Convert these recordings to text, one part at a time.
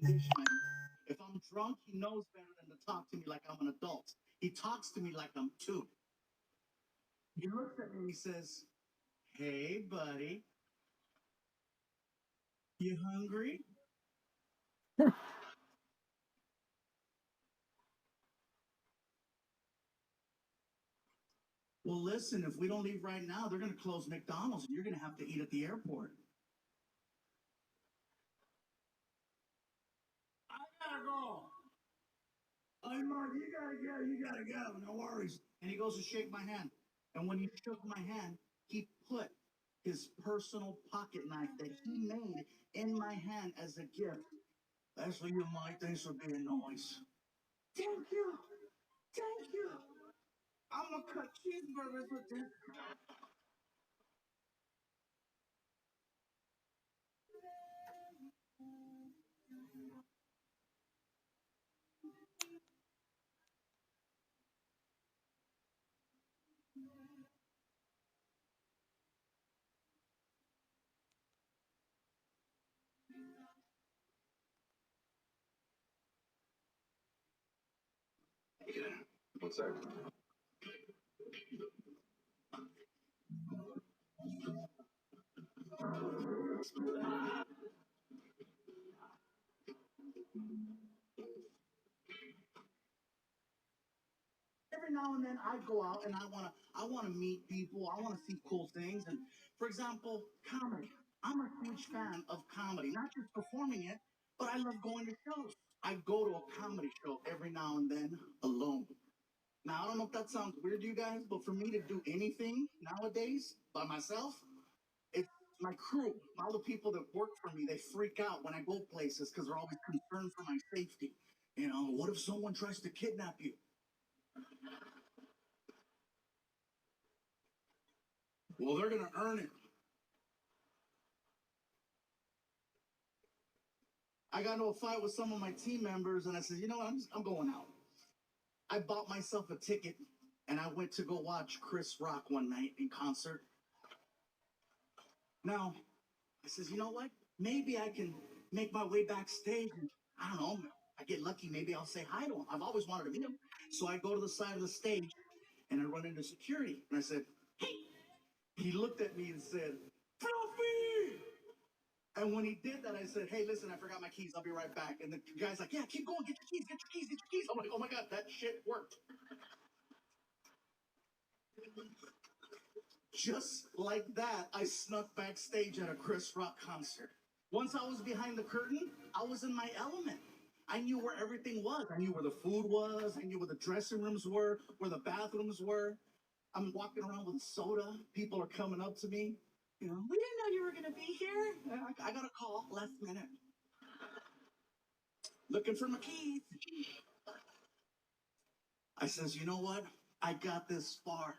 condition. If I'm drunk, he knows better than to talk to me like I'm an adult. He talks to me like I'm two. He looks at me and he says, "Hey, buddy, you hungry?" Well, listen, if we don't leave right now, they're going to close McDonald's and you're going to have to eat at the airport. I gotta go. I'm Mark, you gotta go, you gotta go, no worries. And he goes to shake my hand. And when he shook my hand, he put his personal pocket knife that he made in my hand as a gift. That's for you, Mike. Thanks for being nice. Thank you. Thank you. I'm gonna cut cheeseburgers with this. What's that? Every now and then I go out and I wanna meet people. I wanna see cool things. And for example, comedy. I'm a huge fan of comedy, not just performing it, but I love going to shows. I go to a comedy show every now and then alone. Now I don't know if that sounds weird to you guys, but for me to do anything nowadays by myself, it's my crew, all the people that work for me, they freak out when I go places because they're always concerned for my safety. You know, what if someone tries to kidnap you? Well, they're gonna earn it. I got into a fight with some of my team members, and I said, you know what, I'm going out. I bought myself a ticket, and I went to go watch Chris Rock one night in concert. Now, I says, you know what? Maybe I can make my way backstage. And, I don't know. I get lucky. Maybe I'll say hi to him. I've always wanted to meet him. So I go to the side of the stage, and I run into security, and I said, hey. He looked at me and said, Fluffy! And when he did that, I said, hey, listen, I forgot my keys. I'll be right back. And the guy's like, yeah, keep going. Get your keys. Get your keys. Get your keys. I'm like, oh my God, that shit worked. Just like that, I snuck backstage at a Chris Rock concert. Once I was behind the curtain, I was in my element. I knew where everything was. I knew where the food was. I knew where the dressing rooms were, where the bathrooms were. I'm walking around with soda. People are coming up to me. You know, we didn't know you were going to be here. I got a call last minute looking for my keys. I says, you know what? I got this far.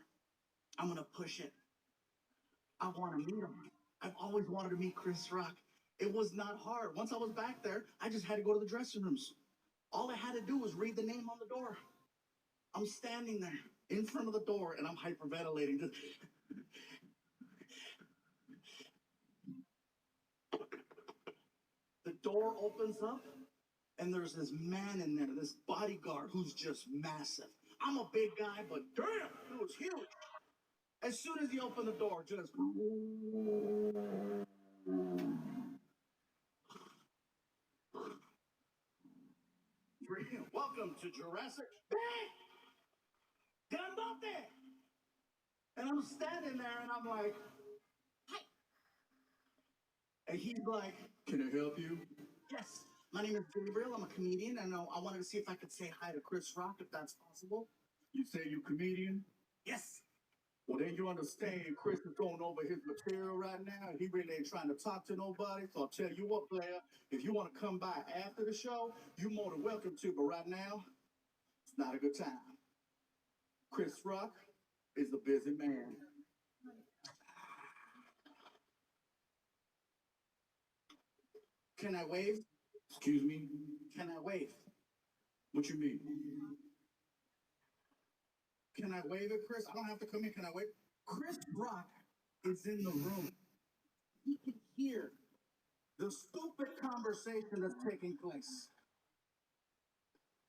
I'm going to push it. I want to meet him. I've always wanted to meet Chris Rock. It was not hard. Once I was back there, I just had to go to the dressing rooms. All I had to do was read the name on the door. I'm standing there in front of the door and I'm hyperventilating. The door opens up and there's this man in there, this bodyguard who's just massive. I'm a big guy, but damn, it was huge. As soon as he opened the door, just welcome to Jurassic. Grandote! And I'm standing there and I'm like, and he's like, can I help you? Yes. My name is Gabriel. I'm a comedian, and I wanted to see if I could say hi to Chris Rock, if that's possible. You say you comedian? Yes. Well, then you understand Chris is going over his material right now. He really ain't trying to talk to nobody. So I'll tell you what, player, if you want to come by after the show, you're more than welcome to. But right now, it's not a good time. Chris Rock is a busy man. Can I wave? Excuse me? Can I wave? What you mean? Can I wave at Chris? I don't have to come in. Can I wave? Chris Rock is in the room. He can hear the stupid conversation that's taking place.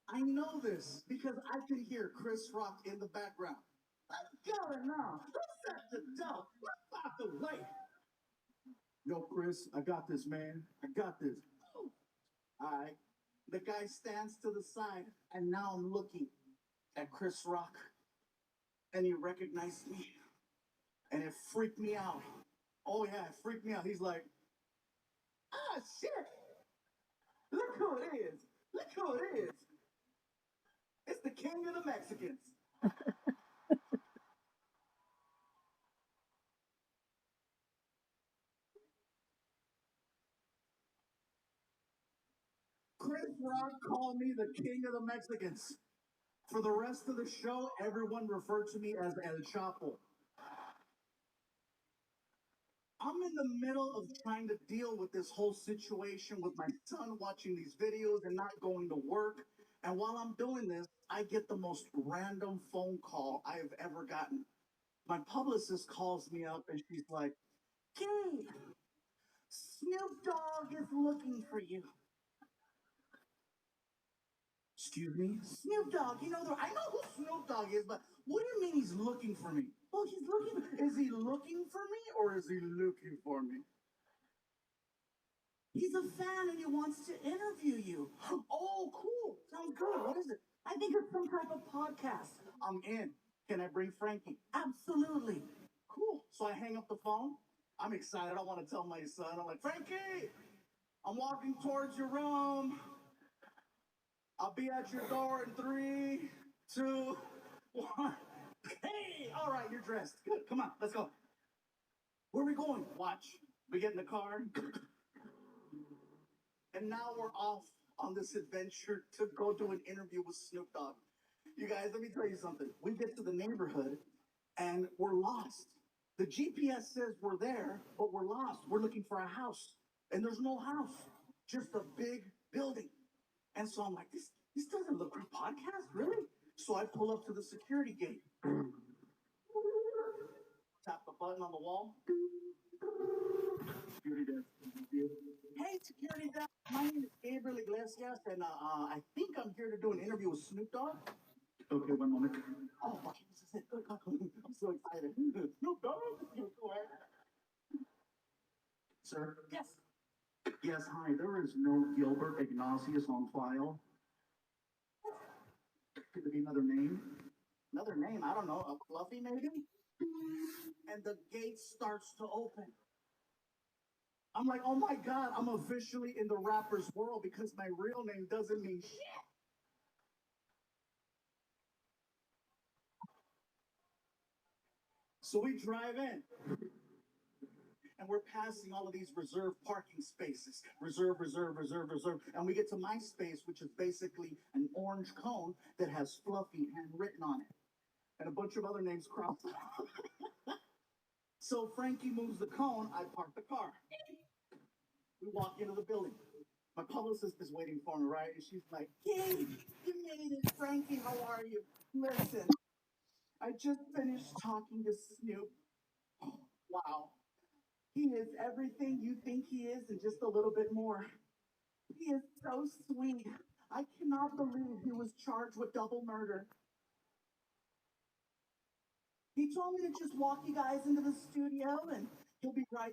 I know this because I can hear Chris Rock in the background. Let's go now. Let's set the dough. Let's pop the way. Yo, Chris, I got this, man. I got this. All right. The guy stands to the side, and now I'm looking at Chris Rock, and he recognized me, and it freaked me out. Oh yeah, it freaked me out. He's like, ah, shit! Look who it is! Look who it is! It's the king of the Mexicans. Chris Rock called me the king of the Mexicans. For the rest of the show, everyone referred to me as El Chapo. I'm in the middle of trying to deal with this whole situation with my son watching these videos and not going to work. And while I'm doing this, I get the most random phone call I've ever gotten. My publicist calls me up and she's like, King, Snoop Dogg is looking for you. Excuse me? Snoop Dogg, I know who Snoop Dogg is, but what do you mean he's looking for me? Well, he's looking. Is he looking for me or is he looking for me? He's a fan and he wants to interview you. Oh, cool. Sounds good. What is it? I think it's some type of podcast. I'm in. Can I bring Frankie? Absolutely. Cool. So I hang up the phone. I'm excited. I want to tell my son. I'm like, Frankie, I'm walking towards your room. I'll be at your door in 3, 2, 1. Hey, all right, you're dressed. Good. Come on, let's go. Where are we going? Watch. We get in the car. And now we're off on this adventure to go do an interview with Snoop Dogg. You guys, let me tell you something. We get to the neighborhood and we're lost. The GPS says we're there, but we're lost. We're looking for a house, and there's no house, just a big building. And so I'm like, this doesn't look like a podcast, really? So I pull up to the security gate, tap the button on the wall. Security desk. Hey, security desk. My name is Gabriel Iglesias, and I think I'm here to do an interview with Snoop Dogg. Okay, one moment. Oh, okay, this is it. I'm so excited. Snoop Dogg? Go ahead. Sir? Yes. Yes, hi. There is no Gilbert Ignatius on file. Could there be another name? Another name? I don't know. A Fluffy, maybe? And the gate starts to open. I'm like, oh my God, I'm officially in the rapper's world because my real name doesn't mean shit. So we drive in and we're passing all of these reserved parking spaces. Reserve, reserve, reserve, reserve. And we get to my space, which is basically an orange cone that has Fluffy handwritten on it. And a bunch of other names crossed out. So Frankie moves the cone, I park the car. We walk into the building. My publicist is waiting for me, right? And she's like, King, you made it. Frankie, how are you? Listen, I just finished talking to Snoop. Wow. He is everything you think he is and just a little bit more. He is so sweet. I cannot believe he was charged with double murder. He told me to just walk you guys into the studio and he'll be right